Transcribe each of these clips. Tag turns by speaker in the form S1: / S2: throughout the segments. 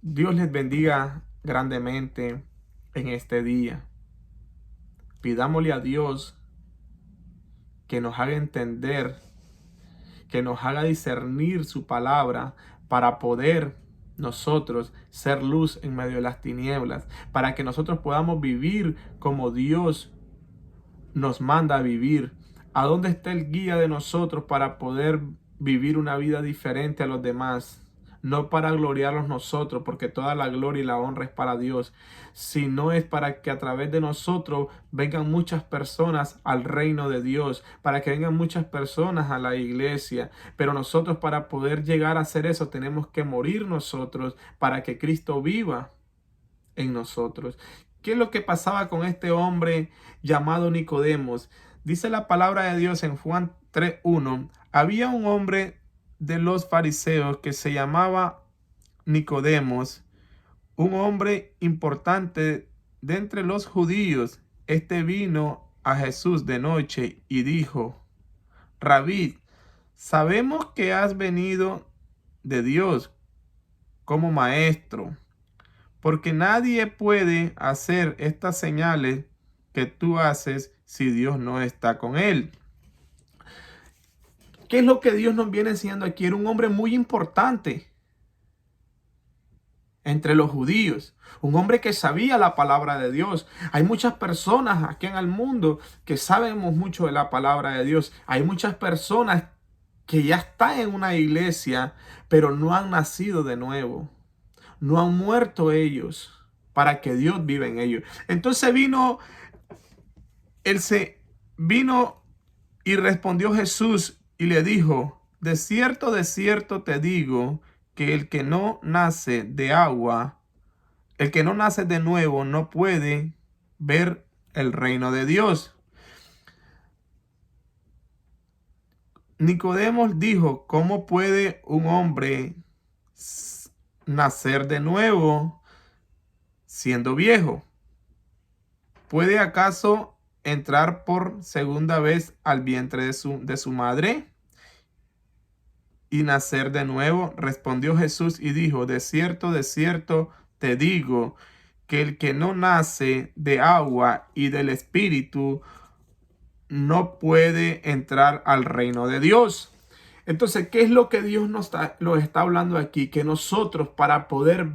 S1: Dios les bendiga grandemente en este día. Pidámosle a Dios que nos haga entender, que nos haga discernir su palabra para poder nosotros ser luz en medio de las tinieblas, para que nosotros podamos vivir como Dios nos manda a vivir. ¿A dónde está el guía de nosotros para poder vivir una vida diferente a los demás? No para gloriarnos nosotros, porque toda la gloria y la honra es para Dios, sino es para que a través de nosotros vengan muchas personas al reino de Dios, para que vengan muchas personas a la iglesia. Pero nosotros, para poder llegar a hacer eso, tenemos que morir nosotros para que Cristo viva en nosotros. ¿Qué es lo que pasaba con este hombre llamado Nicodemos? Dice la palabra de Dios en Juan 3:1. Había un hombre de los fariseos que se llamaba Nicodemos, un hombre importante de entre los judíos. Este vino a Jesús de noche y dijo: Rabí, sabemos que has venido de Dios como maestro, porque nadie puede hacer estas señales que tú haces si Dios no está con él. ¿Qué es lo que Dios nos viene enseñando aquí? Era un hombre muy importante entre los judíos, un hombre que sabía la palabra de Dios. Hay muchas personas aquí en el mundo que sabemos mucho de la palabra de Dios. Hay muchas personas que ya están en una iglesia, pero no han nacido de nuevo. No han muerto ellos para que Dios viva en ellos. Entonces vino y respondió Jesús y le dijo: de cierto te digo que el que no nace de agua, el que no nace de nuevo, no puede ver el reino de Dios. Nicodemos dijo: ¿cómo puede un hombre nacer de nuevo siendo viejo? ¿Puede acaso entrar por segunda vez al vientre de su madre y nacer de nuevo? Respondió Jesús y dijo: de cierto te digo que el que no nace de agua y del Espíritu no puede entrar al reino de Dios. Entonces, ¿qué es lo que Dios nos está hablando aquí? Que nosotros, para poder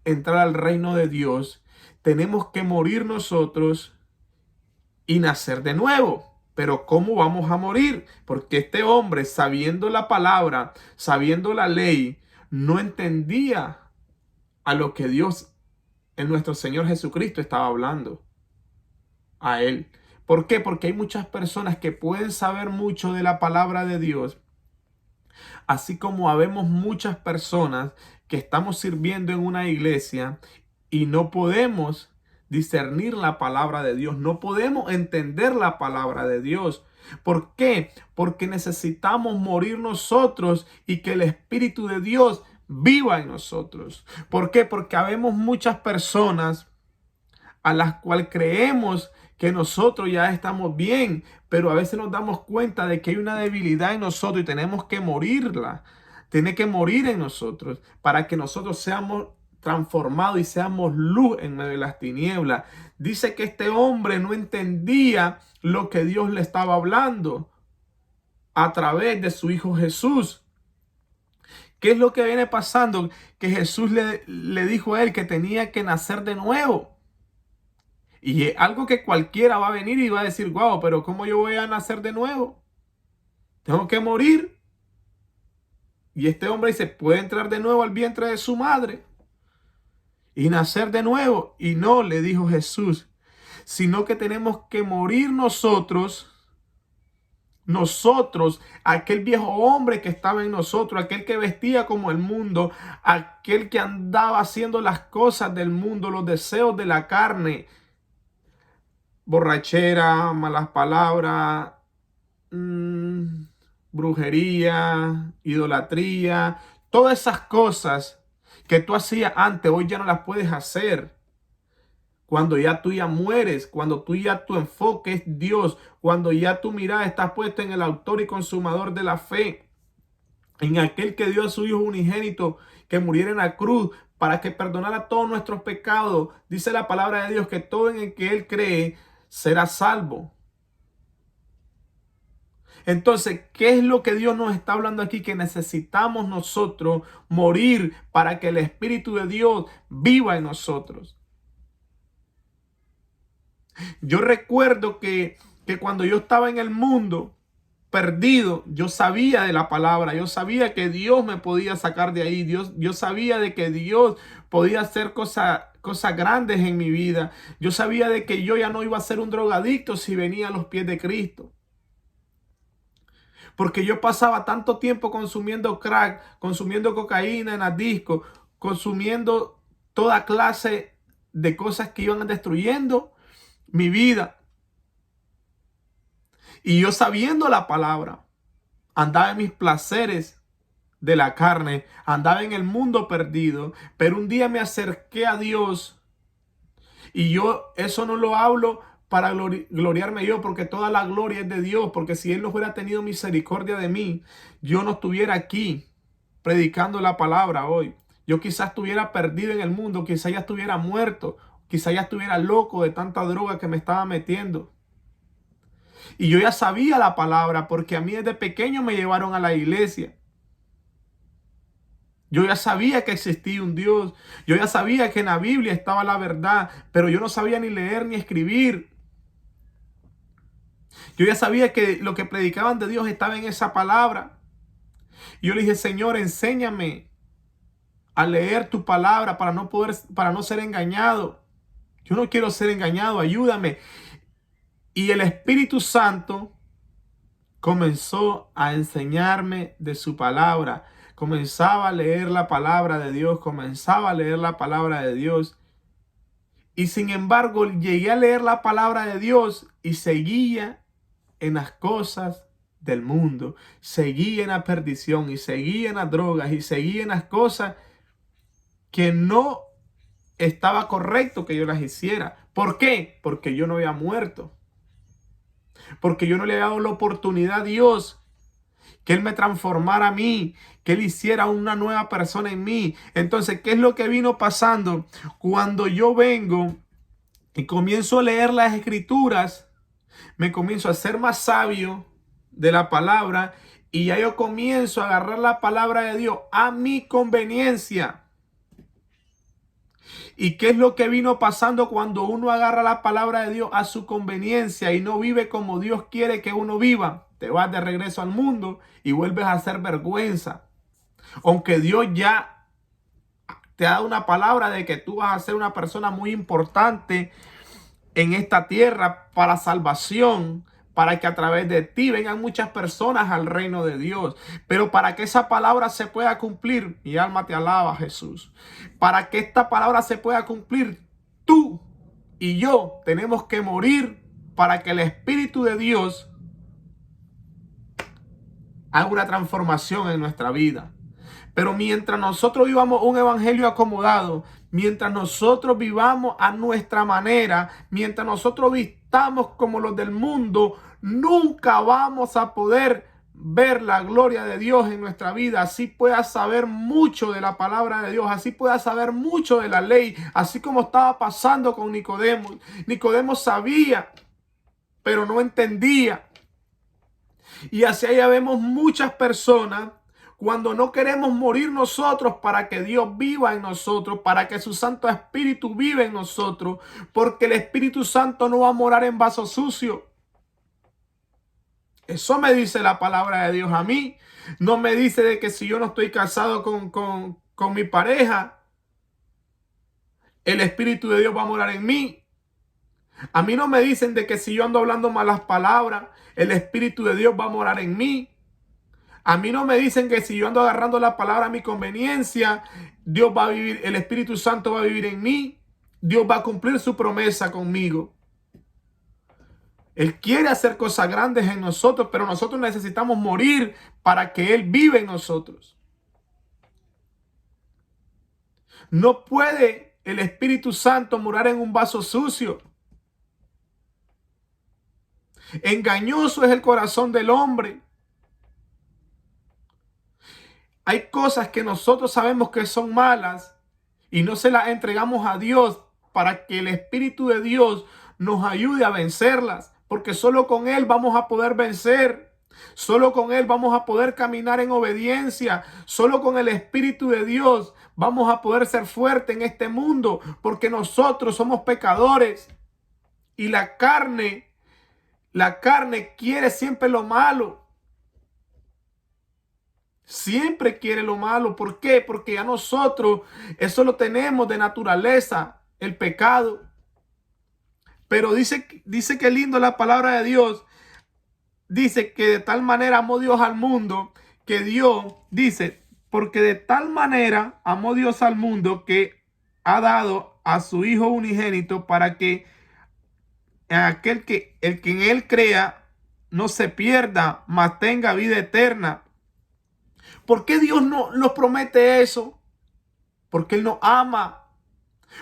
S1: entrar al reino de Dios, tenemos que morir nosotros y nacer de nuevo. Pero ¿cómo vamos a morir? Porque este hombre, sabiendo la palabra, sabiendo la ley, no entendía a lo que Dios, en nuestro Señor Jesucristo, estaba hablando a él. ¿Por qué? Porque hay muchas personas que pueden saber mucho de la palabra de Dios, así como habemos muchas personas que estamos sirviendo en una iglesia y no podemos discernir la palabra de Dios, no podemos entender la palabra de Dios. ¿Por qué? Porque necesitamos morir nosotros y que el Espíritu de Dios viva en nosotros. ¿Por qué? Porque habemos muchas personas a las cuales creemos que nosotros ya estamos bien, pero a veces nos damos cuenta de que hay una debilidad en nosotros y tenemos que morirla. Tiene que morir en nosotros para que nosotros seamos transformados y seamos luz en medio de las tinieblas. Dice que este hombre no entendía lo que Dios le estaba hablando a través de su Hijo Jesús. ¿Qué es lo que viene pasando? Que Jesús le dijo a él que tenía que nacer de nuevo. Y es algo que cualquiera va a venir y va a decir: wow, pero ¿cómo yo voy a nacer de nuevo? Tengo que morir. Y este hombre dice: puede entrar de nuevo al vientre de su madre y nacer de nuevo. Y no, le dijo Jesús, sino que tenemos que morir nosotros, aquel viejo hombre que estaba en nosotros, aquel que vestía como el mundo, aquel que andaba haciendo las cosas del mundo, los deseos de la carne, borrachera, malas palabras, brujería, idolatría, todas esas cosas que tú hacías antes, hoy ya no las puedes hacer. Cuando ya tú ya mueres, cuando tú ya tu enfoque es Dios, cuando ya tu mirada está puesta en el autor y consumador de la fe, en aquel que dio a su Hijo unigénito que muriera en la cruz para que perdonara todos nuestros pecados. Dice la palabra de Dios que todo en el que Él cree será salvo. Entonces, ¿qué es lo que Dios nos está hablando aquí? Que necesitamos nosotros morir para que el Espíritu de Dios viva en nosotros. Yo recuerdo que cuando yo estaba en el mundo perdido, yo sabía de la palabra, yo sabía que Dios me podía sacar de ahí, yo sabía de que Dios podía hacer cosas grandes en mi vida. Yo sabía de que yo ya no iba a ser un drogadicto si venía a los pies de Cristo. Porque yo pasaba tanto tiempo consumiendo crack, consumiendo cocaína en las discos, consumiendo toda clase de cosas que iban destruyendo mi vida. Y yo sabiendo la palabra, andaba en mis placeres de la carne, andaba en el mundo perdido, pero un día me acerqué a Dios y yo eso no lo hablo para gloriarme yo, porque toda la gloria es de Dios, porque si Él no hubiera tenido misericordia de mí, yo no estuviera aquí predicando la palabra hoy. Yo quizás estuviera perdido en el mundo, quizás ya estuviera muerto, quizás ya estuviera loco de tanta droga que me estaba metiendo. Y yo ya sabía la palabra, porque a mí desde pequeño me llevaron a la iglesia. Yo ya sabía que existía un Dios. Yo ya sabía que en la Biblia estaba la verdad, pero yo no sabía ni leer ni escribir. Yo ya sabía que lo que predicaban de Dios estaba en esa palabra. Y yo le dije, Señor, enséñame a leer tu palabra para no ser engañado. Yo no quiero ser engañado, ayúdame. Y el Espíritu Santo comenzó a enseñarme de su palabra. Comenzaba a leer la palabra de Dios, comenzaba a leer la palabra de Dios. Y sin embargo, llegué a leer la palabra de Dios y seguía en las cosas del mundo. Seguía en la perdición y seguía en las drogas y seguía en las cosas que no estaba correcto que yo las hiciera. ¿Por qué? Porque yo no había muerto. Porque yo no le había dado la oportunidad a Dios que Él me transformara a mí, que Él hiciera una nueva persona en mí. Entonces, ¿qué es lo que vino pasando? Cuando yo vengo y comienzo a leer las escrituras, me comienzo a ser más sabio de la palabra y ya yo comienzo a agarrar la palabra de Dios a mi conveniencia. ¿Y qué es lo que vino pasando cuando uno agarra la palabra de Dios a su conveniencia y no vive como Dios quiere que uno viva? Te vas de regreso al mundo y vuelves a hacer vergüenza. Aunque Dios ya te ha dado una palabra de que tú vas a ser una persona muy importante en esta tierra para salvación, para que a través de ti vengan muchas personas al reino de Dios. Pero para que esa palabra se pueda cumplir, mi alma te alaba, Jesús. Para que esta palabra se pueda cumplir, tú y yo tenemos que morir para que el Espíritu de Dios haga una transformación en nuestra vida. Pero mientras nosotros vivamos un evangelio acomodado, mientras nosotros vivamos a nuestra manera, mientras nosotros vistamos como los del mundo, nunca vamos a poder ver la gloria de Dios en nuestra vida. Así puedas saber mucho de la palabra de Dios, así puedas saber mucho de la ley, así como estaba pasando con Nicodemo. Nicodemo sabía, pero no entendía. Y así allá vemos muchas personas. Cuando no queremos morir nosotros para que Dios viva en nosotros, para que su Santo Espíritu viva en nosotros, porque el Espíritu Santo no va a morar en vaso sucio. Eso me dice la palabra de Dios a mí. No me dice de que si yo no estoy casado con mi pareja, el Espíritu de Dios va a morar en mí. A mí no me dicen de que si yo ando hablando malas palabras, el Espíritu de Dios va a morar en mí. A mí no me dicen que si yo ando agarrando la palabra a mi conveniencia, Dios va a vivir, el Espíritu Santo va a vivir en mí. Dios va a cumplir su promesa conmigo. Él quiere hacer cosas grandes en nosotros, pero nosotros necesitamos morir para que Él viva en nosotros. No puede el Espíritu Santo morar en un vaso sucio. Engañoso es el corazón del hombre. Hay cosas que nosotros sabemos que son malas y no se las entregamos a Dios para que el Espíritu de Dios nos ayude a vencerlas, porque solo con Él vamos a poder vencer. Solo con Él vamos a poder caminar en obediencia. Solo con el Espíritu de Dios vamos a poder ser fuertes en este mundo, porque nosotros somos pecadores y la carne quiere siempre lo malo. Siempre quiere lo malo. ¿Por qué? Porque ya nosotros eso lo tenemos de naturaleza, el pecado. Pero dice que lindo la palabra de Dios. Dice que de tal manera amó Dios al mundo que dio, dice, porque de tal manera amó Dios al mundo que ha dado a su Hijo unigénito para que el que en Él crea no se pierda, mas tenga vida eterna. ¿Por qué Dios no nos promete eso? Porque Él nos ama.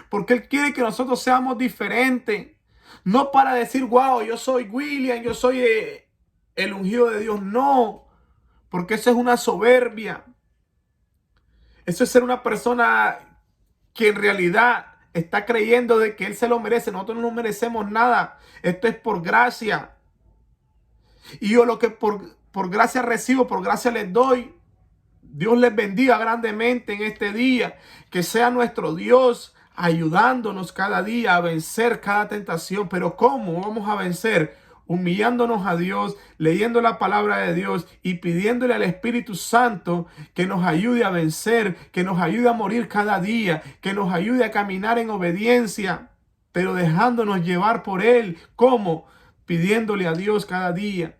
S1: Porque Él quiere que nosotros seamos diferentes. No para decir, wow, yo soy William, yo soy el ungido de Dios. No, porque eso es una soberbia. Eso es ser una persona que en realidad está creyendo de que Él se lo merece. Nosotros no nos merecemos nada. Esto es por gracia. Y yo lo que por gracia recibo, por gracia les doy. Dios les bendiga grandemente en este día. Que sea nuestro Dios ayudándonos cada día a vencer cada tentación. Pero ¿cómo vamos a vencer? Humillándonos a Dios, leyendo la palabra de Dios y pidiéndole al Espíritu Santo que nos ayude a vencer, que nos ayude a morir cada día, que nos ayude a caminar en obediencia, pero dejándonos llevar por Él. ¿Cómo? Pidiéndole a Dios cada día.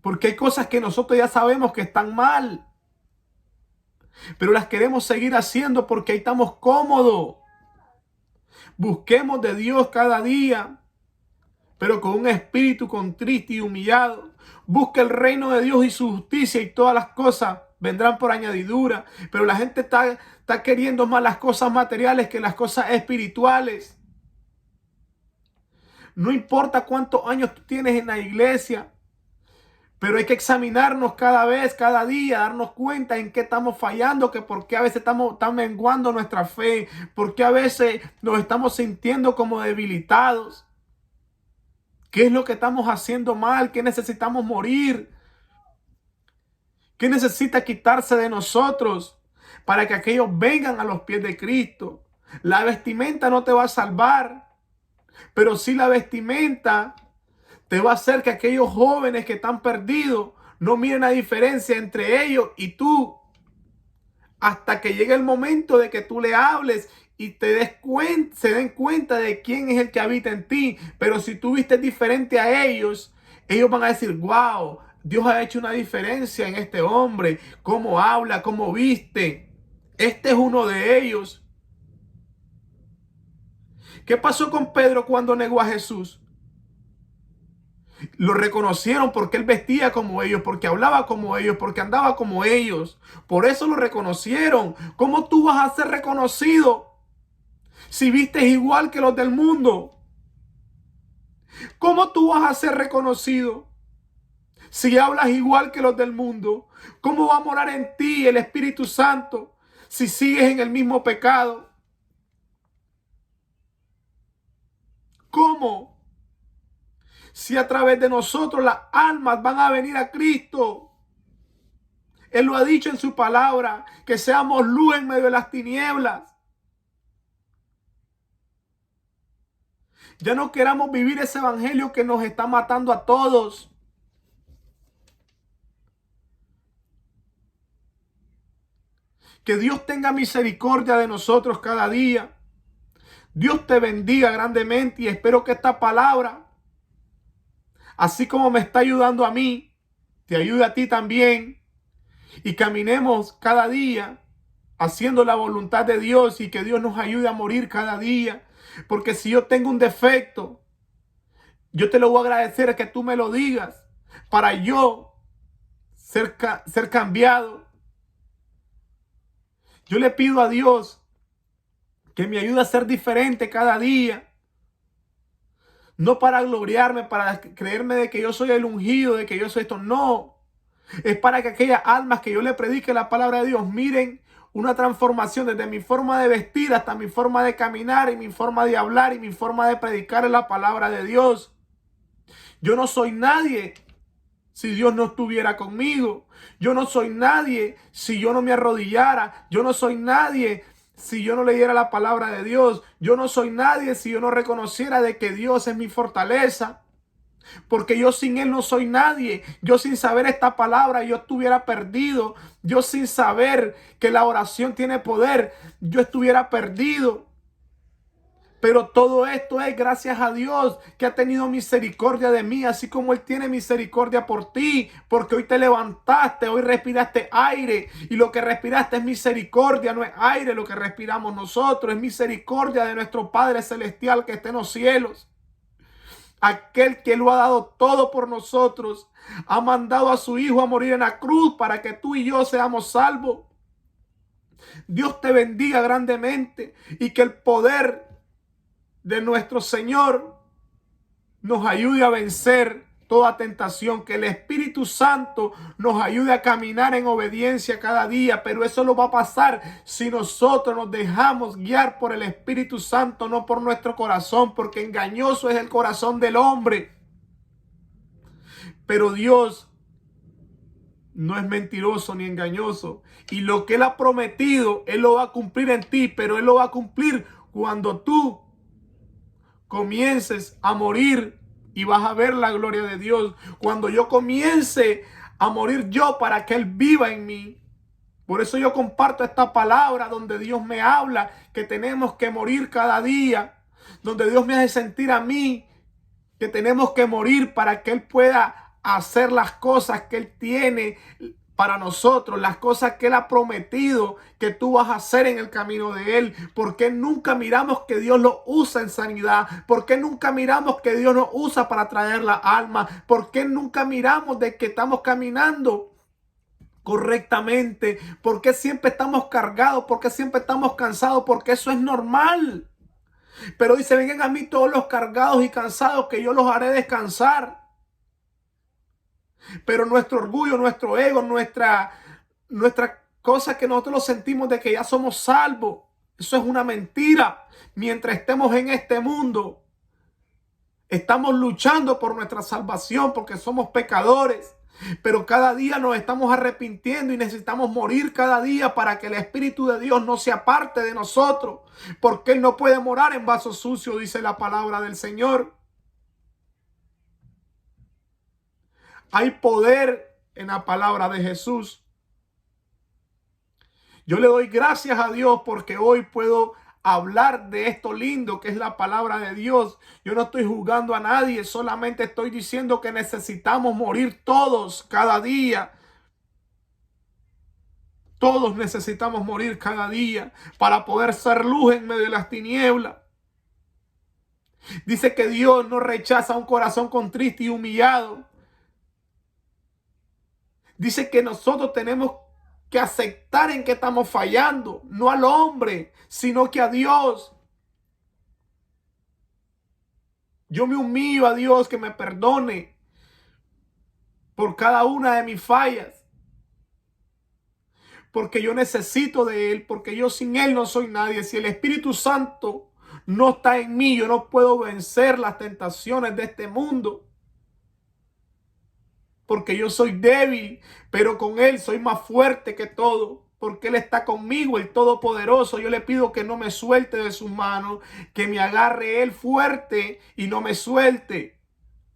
S1: Porque hay cosas que nosotros ya sabemos que están mal, pero las queremos seguir haciendo porque ahí estamos cómodos. Busquemos de Dios cada día, pero con un espíritu contrito y humillado. Busca el reino de Dios y su justicia y todas las cosas vendrán por añadidura. Pero la gente está queriendo más las cosas materiales que las cosas espirituales. No importa cuántos años tú tienes en la iglesia, pero hay que examinarnos cada vez, cada día, darnos cuenta en qué estamos fallando, que por qué a veces estamos menguando nuestra fe, por qué a veces nos estamos sintiendo como debilitados. ¿Qué es lo que estamos haciendo mal? ¿Qué necesitamos morir? ¿Qué necesita quitarse de nosotros para que aquellos vengan a los pies de Cristo? La vestimenta no te va a salvar, pero sí la vestimenta te va a hacer que aquellos jóvenes que están perdidos no miren la diferencia entre ellos y tú. Hasta que llegue el momento de que tú le hables y se den cuenta de quién es el que habita en ti. Pero si tú vistes diferente a ellos, ellos van a decir, wow, Dios ha hecho una diferencia en este hombre. Cómo habla, cómo viste. Este es uno de ellos. ¿Qué pasó con Pedro cuando negó a Jesús? Lo reconocieron porque él vestía como ellos, porque hablaba como ellos, porque andaba como ellos. Por eso lo reconocieron. ¿Cómo tú vas a ser reconocido si vistes igual que los del mundo? ¿Cómo tú vas a ser reconocido si hablas igual que los del mundo? ¿Cómo va a morar en ti el Espíritu Santo si sigues en el mismo pecado? ¿Cómo? Si a través de nosotros las almas van a venir a Cristo. Él lo ha dicho en su palabra, que seamos luz en medio de las tinieblas. Ya no queramos vivir ese evangelio que nos está matando a todos. Que Dios tenga misericordia de nosotros cada día. Dios te bendiga grandemente y espero que esta palabra, así como me está ayudando a mí, te ayude a ti también. Y caminemos cada día haciendo la voluntad de Dios y que Dios nos ayude a morir cada día. Porque si yo tengo un defecto, yo te lo voy a agradecer a que tú me lo digas para yo ser cambiado. Yo le pido a Dios que me ayude a ser diferente cada día. No para gloriarme, para creerme de que yo soy el ungido, de que yo soy esto. No. Es para que aquellas almas que yo le predique la palabra de Dios miren una transformación desde mi forma de vestir hasta mi forma de caminar y mi forma de hablar y mi forma de predicar la palabra de Dios. Yo no soy nadie si Dios no estuviera conmigo. Yo no soy nadie si yo no me arrodillara. Yo no soy nadie si yo no leyera la palabra de Dios. Yo no soy nadie si yo no reconociera de que Dios es mi fortaleza. Porque yo sin Él no soy nadie. Yo sin saber esta palabra, yo estuviera perdido. Yo sin saber que la oración tiene poder, yo estuviera perdido. Pero todo esto es gracias a Dios que ha tenido misericordia de mí, así como Él tiene misericordia por ti, porque hoy te levantaste, hoy respiraste aire y lo que respiraste es misericordia, no es aire lo que respiramos nosotros, es misericordia de nuestro Padre Celestial que está en los cielos. Aquel que lo ha dado todo por nosotros, ha mandado a su Hijo a morir en la cruz para que tú y yo seamos salvos. Dios te bendiga grandemente y que el poder de nuestro Señor nos ayude a vencer toda tentación, que el Espíritu Santo nos ayude a caminar en obediencia cada día, pero eso lo va a pasar si nosotros nos dejamos guiar por el Espíritu Santo, no por nuestro corazón, porque engañoso es el corazón del hombre. Pero Dios no es mentiroso ni engañoso, y lo que Él ha prometido, Él lo va a cumplir en ti, pero Él lo va a cumplir cuando tú comiences a morir y vas a ver la gloria de Dios. Cuando yo comience a morir yo para que Él viva en mí. Por eso yo comparto esta palabra donde Dios me habla que tenemos que morir cada día. Donde Dios me hace sentir a mí que tenemos que morir para que Él pueda hacer las cosas que Él tiene para nosotros, las cosas que Él ha prometido que tú vas a hacer en el camino de Él. ¿Por qué nunca miramos que Dios lo usa en sanidad? ¿Por qué nunca miramos que Dios nos usa para traer la alma? ¿Por qué nunca miramos de que estamos caminando correctamente? ¿Por qué siempre estamos cargados? ¿Por qué siempre estamos cansados? Porque eso es normal. Pero dice, vengan a mí todos los cargados y cansados que yo los haré descansar. Pero nuestro orgullo, nuestro ego, nuestra cosa que nosotros lo sentimos de que ya somos salvos, eso es una mentira. Mientras estemos en este mundo, estamos luchando por nuestra salvación porque somos pecadores. Pero cada día nos estamos arrepintiendo y necesitamos morir cada día para que el Espíritu de Dios no se aparte de nosotros. Porque Él no puede morar en vaso sucio, dice la palabra del Señor. Hay poder en la palabra de Jesús. Yo le doy gracias a Dios porque hoy puedo hablar de esto lindo que es la palabra de Dios. Yo no estoy juzgando a nadie, solamente estoy diciendo que necesitamos morir todos cada día. Todos necesitamos morir cada día para poder ser luz en medio de las tinieblas. Dice que Dios no rechaza un corazón contrito y humillado. Dice que nosotros tenemos que aceptar en que estamos fallando, no al hombre, sino que a Dios. Yo me humillo a Dios que me perdone por cada una de mis fallas. Porque yo necesito de Él, porque yo sin Él no soy nadie. Si el Espíritu Santo no está en mí, yo no puedo vencer las tentaciones de este mundo. Porque yo soy débil, pero con Él soy más fuerte que todo. Porque Él está conmigo, el Todopoderoso. Yo le pido que no me suelte de sus manos, que me agarre Él fuerte y no me suelte.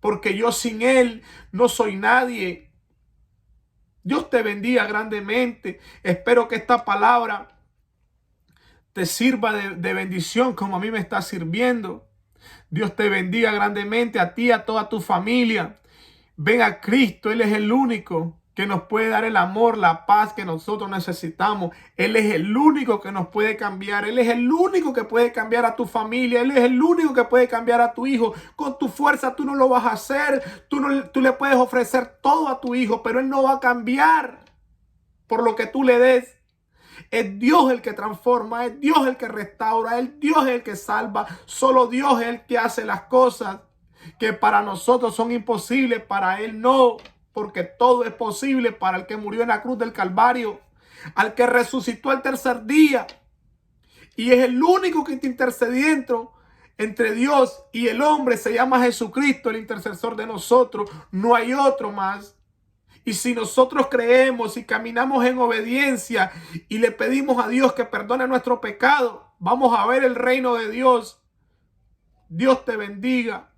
S1: Porque yo sin Él no soy nadie. Dios te bendiga grandemente. Espero que esta palabra te sirva de bendición como a mí me está sirviendo. Dios te bendiga grandemente a ti, a toda tu familia. Ven a Cristo, Él es el único que nos puede dar el amor, la paz que nosotros necesitamos. Él es el único que nos puede cambiar. Él es el único que puede cambiar a tu familia. Él es el único que puede cambiar a tu hijo. Con tu fuerza tú no lo vas a hacer. Tú le puedes ofrecer todo a tu hijo, pero Él no va a cambiar por lo que tú le des. Es Dios el que transforma, es Dios el que restaura, es Dios el que salva. Solo Dios es el que hace las cosas que para nosotros son imposibles, para Él no, porque todo es posible para el que murió en la cruz del Calvario. al que resucitó al tercer día y es el único que está intercediendo entre Dios y el hombre, se llama Jesucristo, el intercesor de nosotros. No hay otro más. Y si nosotros creemos y caminamos en obediencia y le pedimos a Dios que perdone nuestro pecado, vamos a ver el reino de Dios. Dios te bendiga.